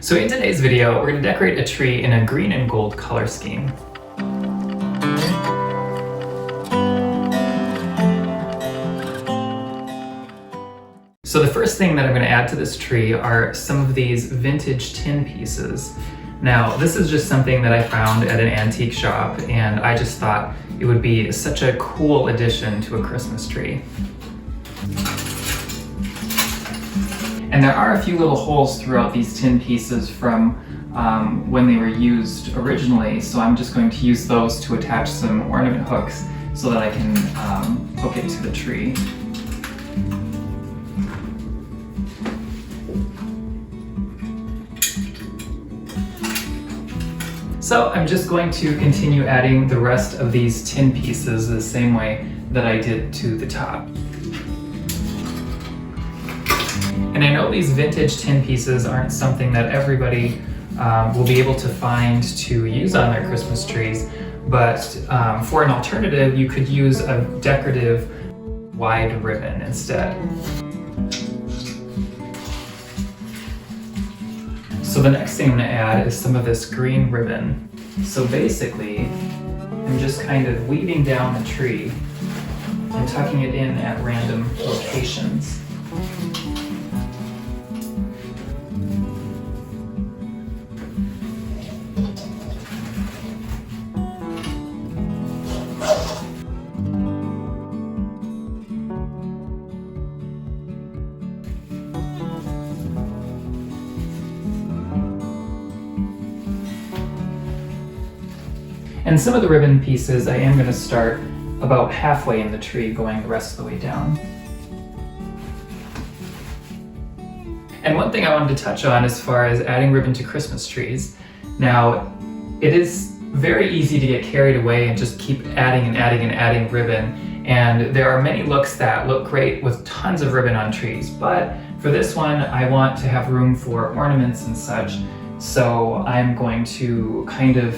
So in today's video, we're going to decorate a tree in a green and gold color scheme. So the first thing that I'm going to add to this tree are some of these vintage tin pieces. Now, this is just something that I found at an antique shop, and I just thought it would be such a cool addition to a Christmas tree. And there are a few little holes throughout these tin pieces from when they were used originally, so I'm just going to use those to attach some ornament hooks so that I can hook it to the tree. So I'm just going to continue adding the rest of these tin pieces the same way that I did to the top. And I know these vintage tin pieces aren't something that everybody will be able to find to use on their Christmas trees, but for an alternative, you could use a decorative wide ribbon instead. So the next thing I'm going to add is some of this green ribbon. So basically, I'm just kind of weaving down the tree and tucking it in at random locations. And some of the ribbon pieces I am going to start about halfway in the tree, going the rest of the way down. And one thing I wanted to touch on as far as adding ribbon to Christmas trees. Now, it is very easy to get carried away and just keep adding and adding and adding ribbon. And there are many looks that look great with tons of ribbon on trees. But for this one, I want to have room for ornaments and such. So I'm going to kind of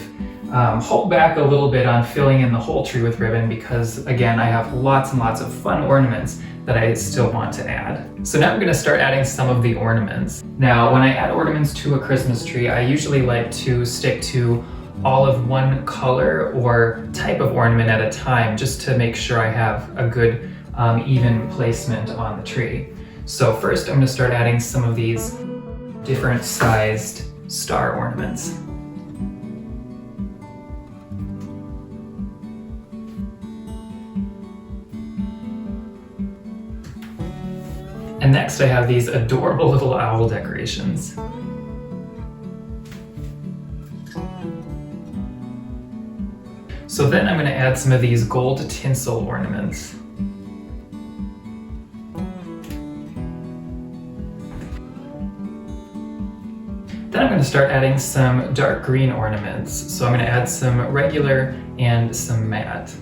hold back a little bit on filling in the whole tree with ribbon because, again, I have lots and lots of fun ornaments that I still want to add. So now I'm going to start adding some of the ornaments. Now, when I add ornaments to a Christmas tree, I usually like to stick to all of one color or type of ornament at a time, just to make sure I have a good even placement on the tree. So first I'm going to start adding some of these different sized star ornaments. And next I have these adorable little owl decorations. So then I'm going to add some of these gold tinsel ornaments. Then I'm going to start adding some dark green ornaments. So I'm going to add some regular and some matte.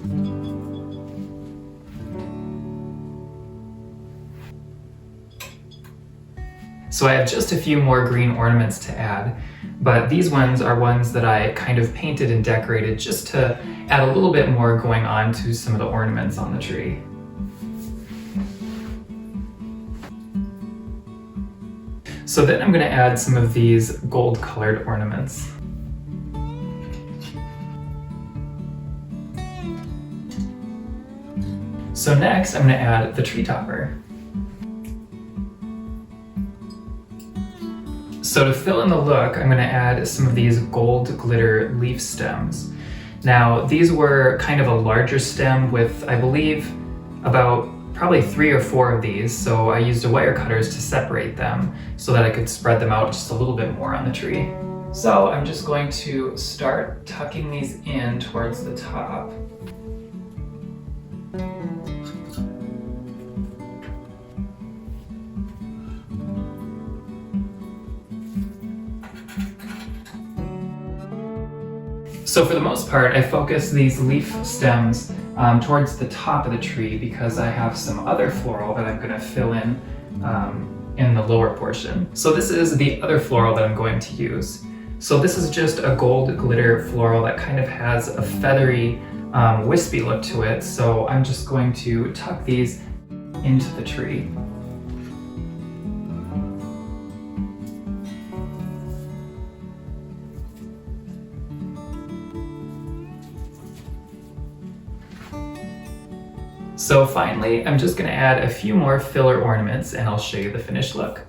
So I have just a few more green ornaments to add, but these ones are ones that I kind of painted and decorated just to add a little bit more going on to some of the ornaments on the tree. So then I'm going to add some of these gold colored ornaments. So next I'm going to add the tree topper. So to fill in the look, I'm going to add some of these gold glitter leaf stems. Now, these were kind of a larger stem with, I believe, about probably 3 or 4 of these, so I used a wire cutters to separate them so that I could spread them out just a little bit more on the tree. So I'm just going to start tucking these in towards the top. So for the most part, I focus these leaf stems towards the top of the tree because I have some other floral that I'm going to fill in the lower portion. So this is the other floral that I'm going to use. So this is just a gold glitter floral that kind of has a feathery, wispy look to it. So I'm just going to tuck these into the tree. So finally, I'm just going to add a few more filler ornaments and I'll show you the finished look.